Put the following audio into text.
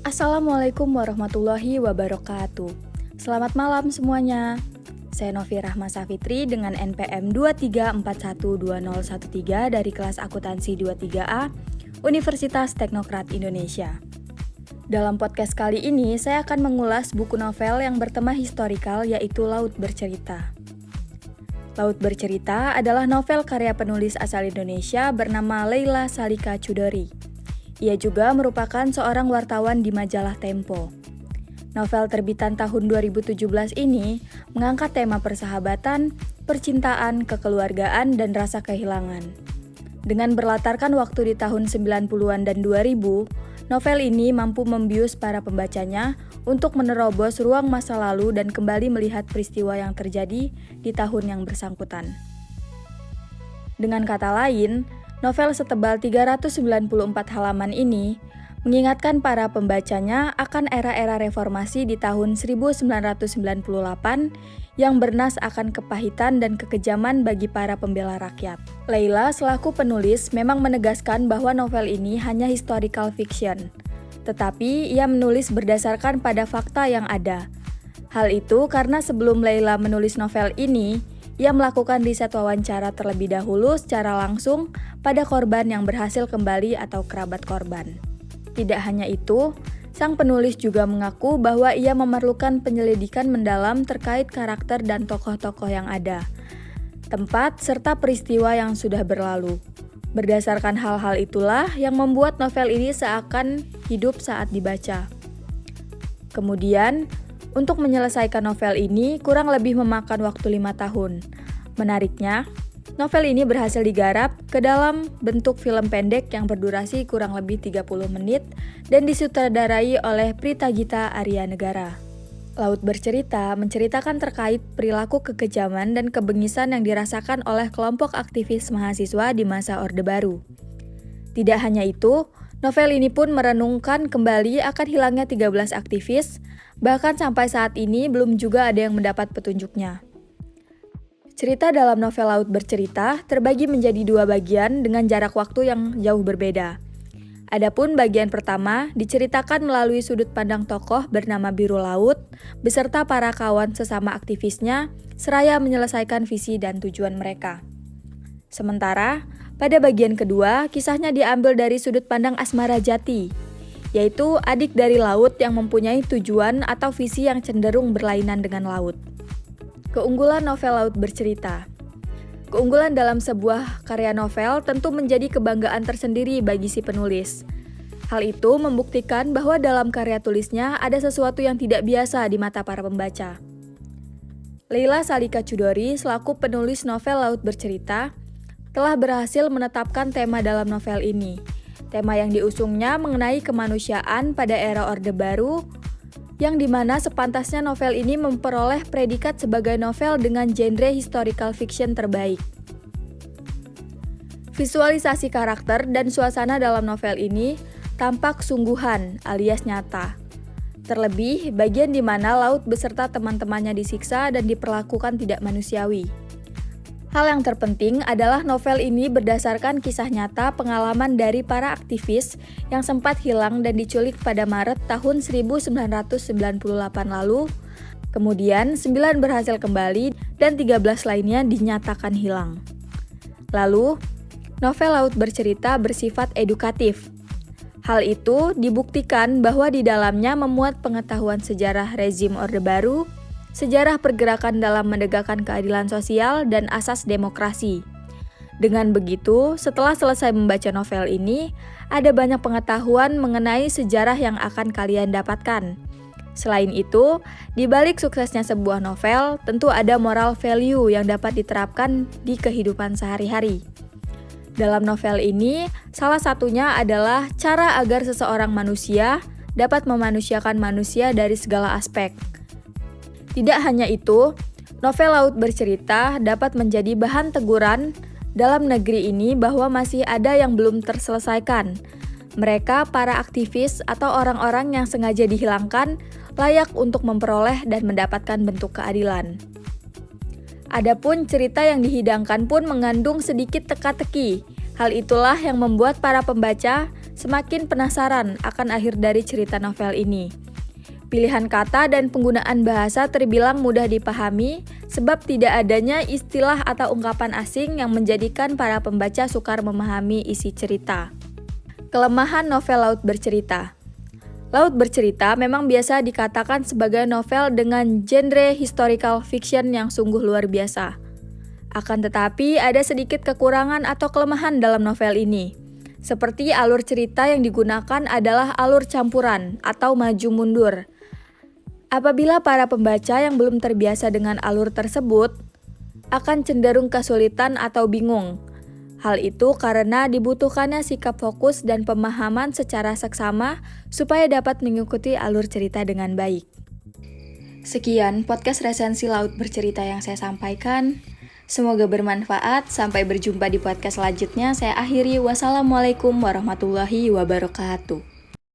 Assalamualaikum warahmatullahi wabarakatuh. Selamat malam semuanya. Saya Novi Rahma Safitri dengan NPM 23412013 dari kelas akuntansi 23A, Universitas Teknokrat Indonesia. Dalam podcast kali ini, saya akan mengulas buku novel yang bertema historikal yaitu Laut Bercerita. Laut Bercerita adalah novel karya penulis asal Indonesia bernama Leila Salika Chudori. Ia juga merupakan seorang wartawan di majalah Tempo. Novel terbitan tahun 2017 ini mengangkat tema persahabatan, percintaan, kekeluargaan, dan rasa kehilangan. Dengan berlatarkan waktu di tahun 90-an dan 2000, novel ini mampu membius para pembacanya untuk menerobos ruang masa lalu dan kembali melihat peristiwa yang terjadi di tahun yang bersangkutan. Dengan kata lain, novel setebal 394 halaman ini mengingatkan para pembacanya akan era-era reformasi di tahun 1998 yang bernas akan kepahitan dan kekejaman bagi para pembela rakyat. Leila selaku penulis memang menegaskan bahwa novel ini hanya historical fiction, tetapi ia menulis berdasarkan pada fakta yang ada. Hal itu karena sebelum Leila menulis novel ini, ia melakukan riset wawancara terlebih dahulu secara langsung pada korban yang berhasil kembali atau kerabat korban. Tidak hanya itu, sang penulis juga mengaku bahwa ia memerlukan penyelidikan mendalam terkait karakter dan tokoh-tokoh yang ada, tempat serta peristiwa yang sudah berlalu. Berdasarkan hal-hal itulah yang membuat novel ini seakan hidup saat dibaca. Kemudian, untuk menyelesaikan novel ini kurang lebih memakan waktu 5 tahun. Menariknya, novel ini berhasil digarap ke dalam bentuk film pendek yang berdurasi kurang lebih 30 menit dan disutradarai oleh Prita Gita Arya Negara. Laut Bercerita menceritakan terkait perilaku kekejaman dan kebengisan yang dirasakan oleh kelompok aktivis mahasiswa di masa Orde Baru. Tidak hanya itu, novel ini pun merenungkan kembali akan hilangnya 13 aktivis, bahkan sampai saat ini belum juga ada yang mendapat petunjuknya. Cerita dalam novel Laut Bercerita terbagi menjadi 2 bagian dengan jarak waktu yang jauh berbeda. Adapun bagian pertama diceritakan melalui sudut pandang tokoh bernama Biru Laut beserta para kawan sesama aktivisnya seraya menyelesaikan visi dan tujuan mereka. Sementara, pada bagian kedua, kisahnya diambil dari sudut pandang Asmara Jati, yaitu adik dari Laut yang mempunyai tujuan atau visi yang cenderung berlainan dengan Laut. Keunggulan novel Laut Bercerita. Keunggulan dalam sebuah karya novel tentu menjadi kebanggaan tersendiri bagi si penulis. Hal itu membuktikan bahwa dalam karya tulisnya ada sesuatu yang tidak biasa di mata para pembaca. Leila Salika Chudori selaku penulis novel Laut Bercerita telah berhasil menetapkan tema dalam novel ini. Tema yang diusungnya mengenai kemanusiaan pada era Orde Baru, yang dimana sepantasnya novel ini memperoleh predikat sebagai novel dengan genre historical fiction terbaik. Visualisasi karakter dan suasana dalam novel ini tampak sungguhan alias nyata. Terlebih bagian di mana Laut beserta teman-temannya disiksa dan diperlakukan tidak manusiawi. Hal yang terpenting adalah novel ini berdasarkan kisah nyata pengalaman dari para aktivis yang sempat hilang dan diculik pada Maret tahun 1998 lalu, kemudian 9 berhasil kembali dan 13 lainnya dinyatakan hilang. Lalu, novel Laut Bercerita bersifat edukatif. Hal itu dibuktikan bahwa di dalamnya memuat pengetahuan sejarah rezim Orde Baru, sejarah pergerakan dalam menegakkan keadilan sosial dan asas demokrasi. Dengan begitu, setelah selesai membaca novel ini, ada banyak pengetahuan mengenai sejarah yang akan kalian dapatkan. Selain itu, di balik suksesnya sebuah novel, tentu ada moral value yang dapat diterapkan di kehidupan sehari-hari. Dalam novel ini, salah satunya adalah cara agar seseorang manusia dapat memanusiakan manusia dari segala aspek. Tidak hanya itu, novel Laut Bercerita dapat menjadi bahan teguran dalam negeri ini bahwa masih ada yang belum terselesaikan. Mereka, para aktivis atau orang-orang yang sengaja dihilangkan, layak untuk memperoleh dan mendapatkan bentuk keadilan. Adapun cerita yang dihidangkan pun mengandung sedikit teka-teki. Hal itulah yang membuat para pembaca semakin penasaran akan akhir dari cerita novel ini. Pilihan kata dan penggunaan bahasa terbilang mudah dipahami sebab tidak adanya istilah atau ungkapan asing yang menjadikan para pembaca sukar memahami isi cerita. Kelemahan novel Laut Bercerita. Laut Bercerita memang biasa dikatakan sebagai novel dengan genre historical fiction yang sungguh luar biasa. Akan tetapi, ada sedikit kekurangan atau kelemahan dalam novel ini. Seperti alur cerita yang digunakan adalah alur campuran atau maju mundur. Apabila para pembaca yang belum terbiasa dengan alur tersebut, akan cenderung kesulitan atau bingung. Hal itu karena dibutuhkannya sikap fokus dan pemahaman secara seksama supaya dapat mengikuti alur cerita dengan baik. Sekian podcast resensi Laut Bercerita yang saya sampaikan. Semoga bermanfaat. Sampai berjumpa di podcast selanjutnya. Saya akhiri. Wassalamualaikum warahmatullahi wabarakatuh.